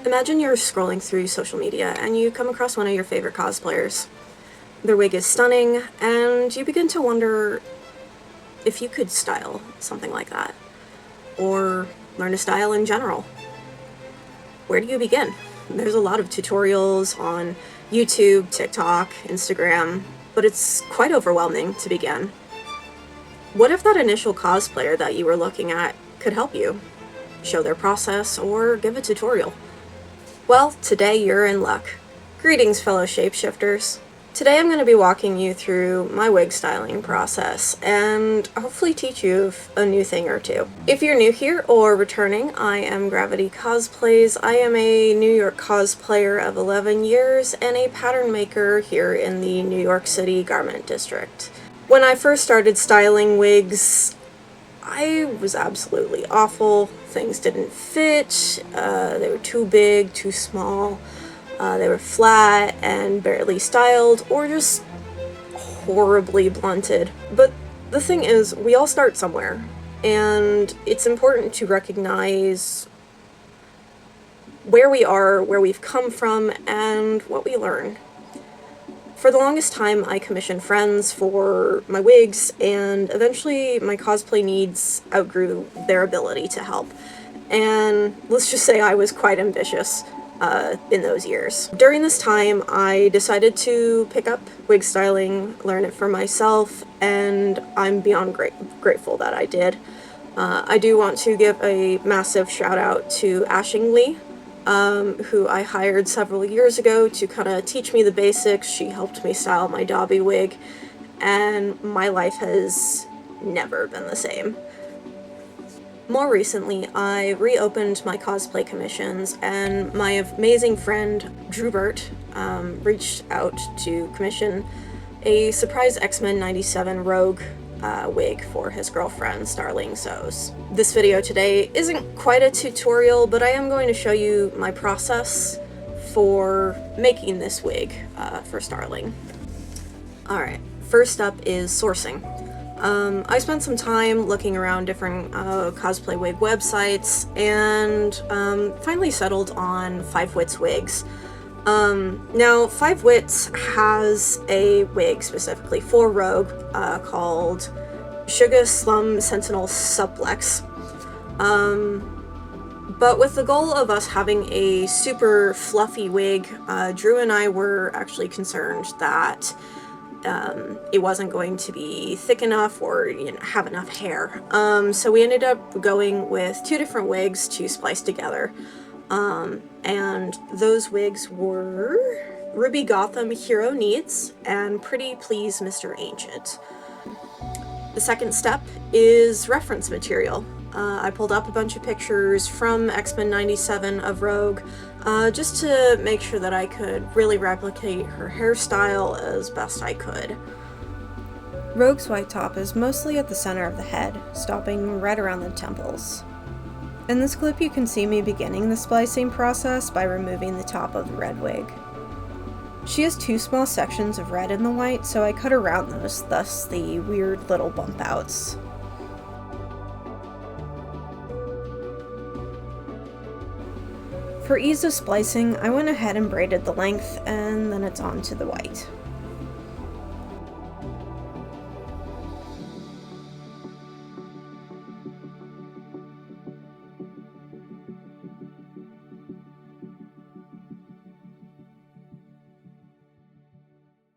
Imagine you're scrolling through social media and you come across one of your favorite cosplayers. Their wig is stunning, and you begin to wonder if you could style something like that, or learn to style in general. Where do you begin? There's a lot of tutorials on YouTube, TikTok, Instagram, but it's quite overwhelming to begin. What if that initial cosplayer that you were looking at could help you? Show their process or give a tutorial? Well, today you're in luck. Greetings, fellow shapeshifters. Today I'm going to be walking you through my wig styling process and hopefully teach you a new thing or two. If you're new here or returning, I am Gravity Cosplays. I am a New York cosplayer of 11 years and a pattern maker here in the New York City Garment District. When I first started styling wigs, I was absolutely awful. Things didn't fit, they were too big, too small, they were flat and barely styled, or just horribly blunted. But the thing is, we all start somewhere, and it's important to recognize where we are, where we've come from, and what we learn. For the longest time, I commissioned friends for my wigs, and eventually my cosplay needs outgrew their ability to help. And let's just say I was quite ambitious in those years. During this time, I decided to pick up wig styling, learn it for myself, and I'm beyond grateful that I did. I do want to give a massive shout out to Ashing Lee, who I hired several years ago to kind of teach me the basics. She helped me style my Dobby wig, and my life has never been the same. More recently, I reopened my cosplay commissions, and my amazing friend droobertt reached out to commission a surprise X-Men 97 Rogue wig for his girlfriend, Starlingsews. This video today isn't quite a tutorial, but I am going to show you my process for making this wig for Starling. Alright, first up is sourcing. I spent some time looking around different cosplay wig websites and finally settled on 5 Wits wigs. Now, 5 Wits has a wig specifically for Rogue called Sugar Slum Sentinel Suplex. But with the goal of us having a super fluffy wig, Drew and I were actually concerned that it wasn't going to be thick enough or have enough hair. So we ended up going with 2 different wigs to splice together. And those wigs were Ruby Gotham Hero Needs and Pretty Please Mr. Ancient. The second step is reference material. I pulled up a bunch of pictures from X-Men 97 of Rogue, just to make sure that I could really replicate her hairstyle as best I could. Rogue's white top is mostly at the center of the head, stopping right around the temples. In this clip you can see me beginning the splicing process by removing the top of the red wig. She has 2 small sections of red in the white, so I cut around those, thus the weird little bump outs. For ease of splicing, I went ahead and braided the length, and then it's on to the white.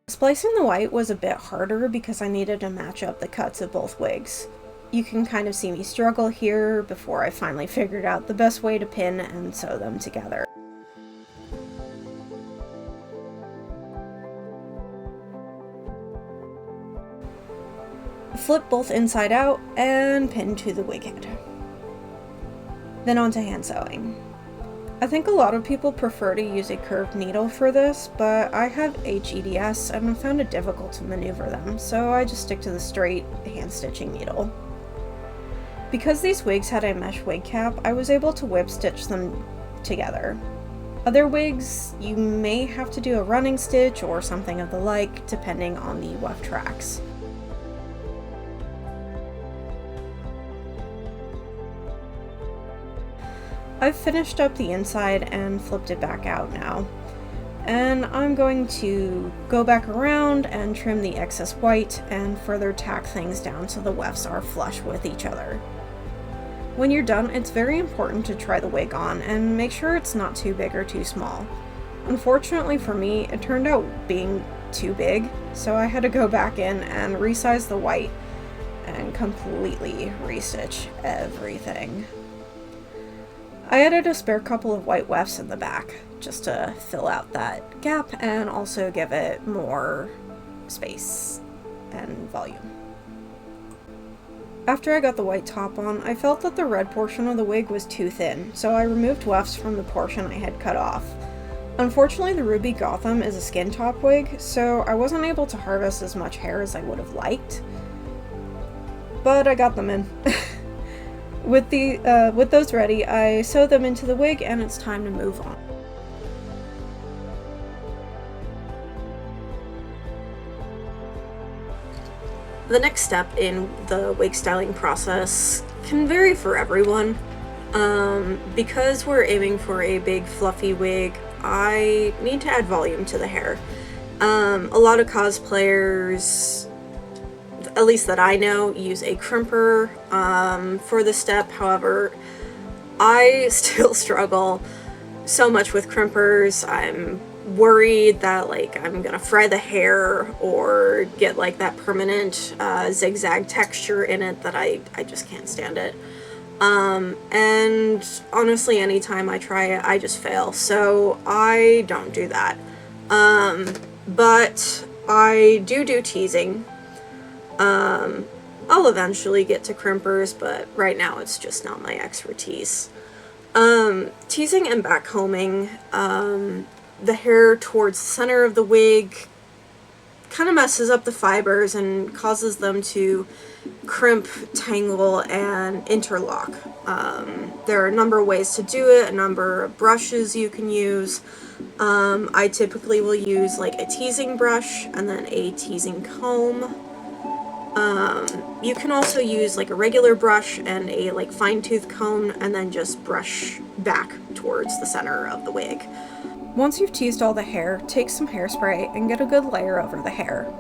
Splicing the white was a bit harder because I needed to match up the cuts of both wigs. You can kind of see me struggle here before I finally figured out the best way to pin and sew them together. Flip both inside out and pin to the wig head. Then on to hand sewing. I think a lot of people prefer to use a curved needle for this, but I have HEDS and found it difficult to maneuver them, so I just stick to the straight hand stitching needle. Because these wigs had a mesh wig cap, I was able to whip stitch them together. Other wigs, you may have to do a running stitch or something of the like, depending on the weft tracks. I've finished up the inside and flipped it back out now. And I'm going to go back around and trim the excess white and further tack things down so the wefts are flush with each other. When you're done, it's very important to try the wig on and make sure it's not too big or too small. Unfortunately for me, it turned out being too big, so I had to go back in and resize the white and completely restitch everything. I added a spare couple of white wefts in the back just to fill out that gap and also give it more space and volume. After I got the white top on, I felt that the red portion of the wig was too thin, so I removed wefts from the portion I had cut off. Unfortunately, the Ruby Gotham is a skin top wig, so I wasn't able to harvest as much hair as I would have liked, but I got them in. With those ready, I sewed them into the wig and it's time to move on. The next step in the wig styling process can vary for everyone. Because we're aiming for a big fluffy wig, I need to add volume to the hair. A lot of cosplayers, at least that I know, use a crimper for this step. However, I still struggle so much with crimpers. I'm worried that I'm gonna fry the hair or get that permanent zigzag texture in it that I just can't stand it. And honestly, anytime I try it, I just fail, so I don't do that. But I do teasing. I'll eventually get to crimpers, but right now it's just not my expertise. Teasing and backcombing the hair towards the center of the wig kind of messes up the fibers and causes them to crimp, tangle, and interlock. There are a number of ways to do it, a number of brushes you can use. I typically will use a teasing brush and then a teasing comb. You can also use a regular brush and a fine-tooth comb and then just brush back towards the center of the wig. Once you've teased all the hair, take some hairspray and get a good layer over the hair.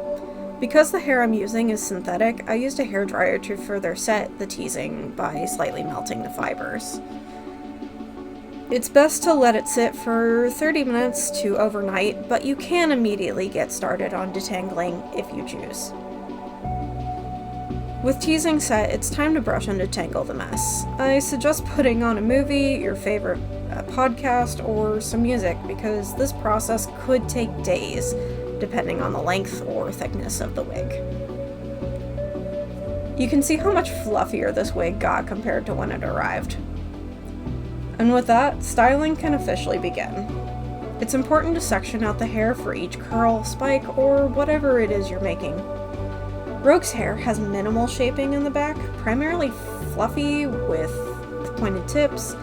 Because the hair I'm using is synthetic, I used a hairdryer to further set the teasing by slightly melting the fibers. It's best to let it sit for 30 minutes to overnight, but you can immediately get started on detangling if you choose. With teasing set, it's time to brush and detangle the mess. I suggest putting on a movie, your favorite podcast, or some music, because this process could take days, depending on the length or thickness of the wig. You can see how much fluffier this wig got compared to when it arrived. And with that, styling can officially begin. It's important to section out the hair for each curl, spike, or whatever it is you're making. Rogue's hair has minimal shaping in the back, primarily fluffy with pointed tips.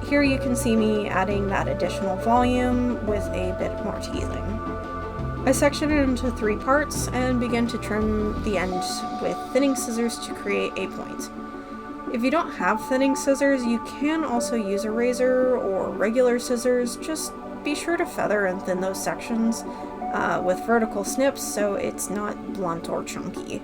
Here you can see me adding that additional volume with a bit more teasing. I section it into 3 parts and begin to trim the end with thinning scissors to create a point. If you don't have thinning scissors, you can also use a razor or regular scissors. Just be sure to feather and thin those sections with vertical snips so it's not blunt or chunky.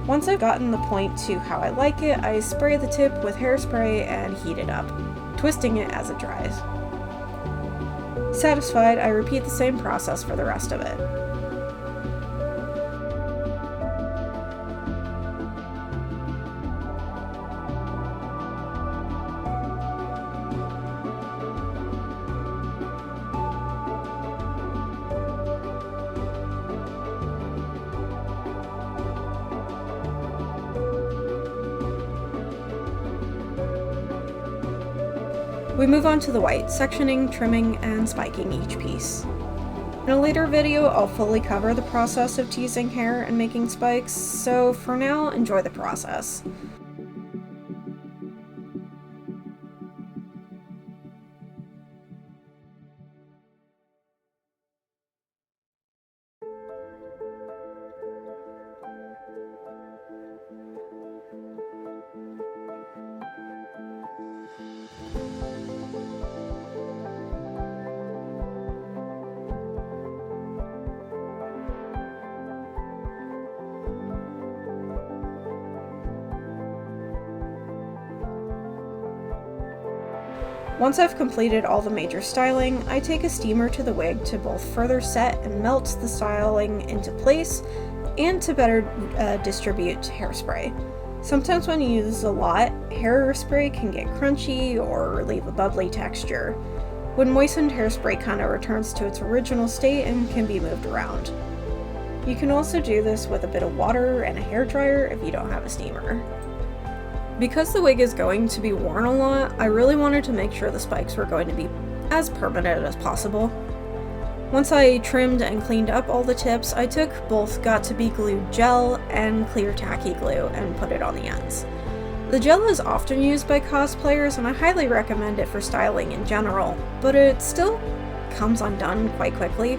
Once I've gotten the point to how I like it, I spray the tip with hairspray and heat it up, twisting it as it dries. Satisfied, I repeat the same process for the rest of it. We move on to the white, sectioning, trimming, and spiking each piece. In a later video, I'll fully cover the process of teasing hair and making spikes, so for now, enjoy the process. Once I've completed all the major styling, I take a steamer to the wig to both further set and melt the styling into place and to better distribute hairspray. Sometimes when you use a lot, hairspray can get crunchy or leave a bubbly texture. When moistened, hairspray kind of returns to its original state and can be moved around. You can also do this with a bit of water and a hairdryer if you don't have a steamer. Because the wig is going to be worn a lot, I really wanted to make sure the spikes were going to be as permanent as possible. Once I trimmed and cleaned up all the tips, I took both got-to-be glued gel and clear tacky glue and put it on the ends. The gel is often used by cosplayers and I highly recommend it for styling in general, but it still comes undone quite quickly,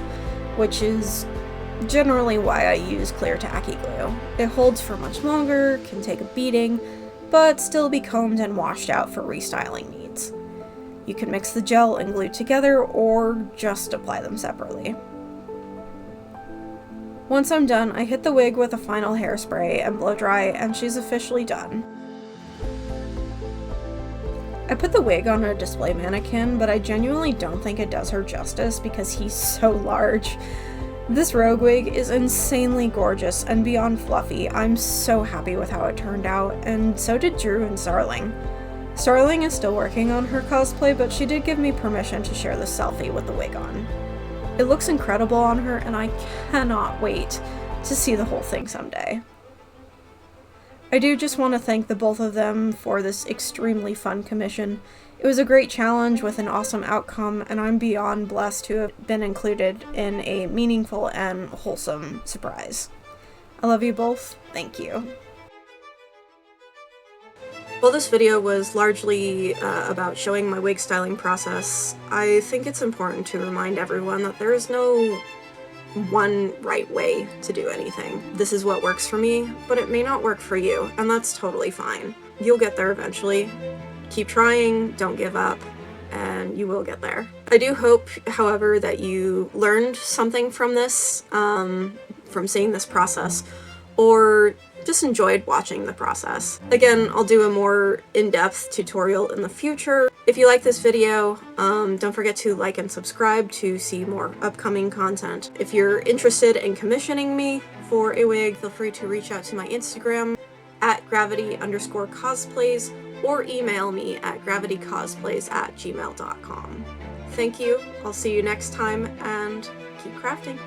which is generally why I use clear tacky glue. It holds for much longer, can take a beating, but still be combed and washed out for restyling needs. You can mix the gel and glue together or just apply them separately. Once I'm done, I hit the wig with a final hairspray and blow dry, and she's officially done. I put the wig on a display mannequin, but I genuinely don't think it does her justice because he's so large. This rogue wig is insanely gorgeous and beyond fluffy. I'm so happy with how it turned out, and so did Drew and Starling. Starling is still working on her cosplay, but she did give me permission to share this selfie with the wig on. It looks incredible on her, and I cannot wait to see the whole thing someday. I do just want to thank the both of them for this extremely fun commission. It was a great challenge with an awesome outcome, and I'm beyond blessed to have been included in a meaningful and wholesome surprise. I love you both. Thank you. While this video was largely about showing my wig styling process, I think it's important to remind everyone that there is no one right way to do anything. This is what works for me, but it may not work for you, and that's totally fine. You'll get there eventually. Keep trying, don't give up, and you will get there. I do hope, however, that you learned something from this, from seeing this process, or just enjoyed watching the process. Again, I'll do a more in-depth tutorial in the future. If you like this video, don't forget to like and subscribe to see more upcoming content. If you're interested in commissioning me for a wig, feel free to reach out to my Instagram at gravity_cosplays or email me at gravitycosplays@gmail.com. Thank you, I'll see you next time, and keep crafting.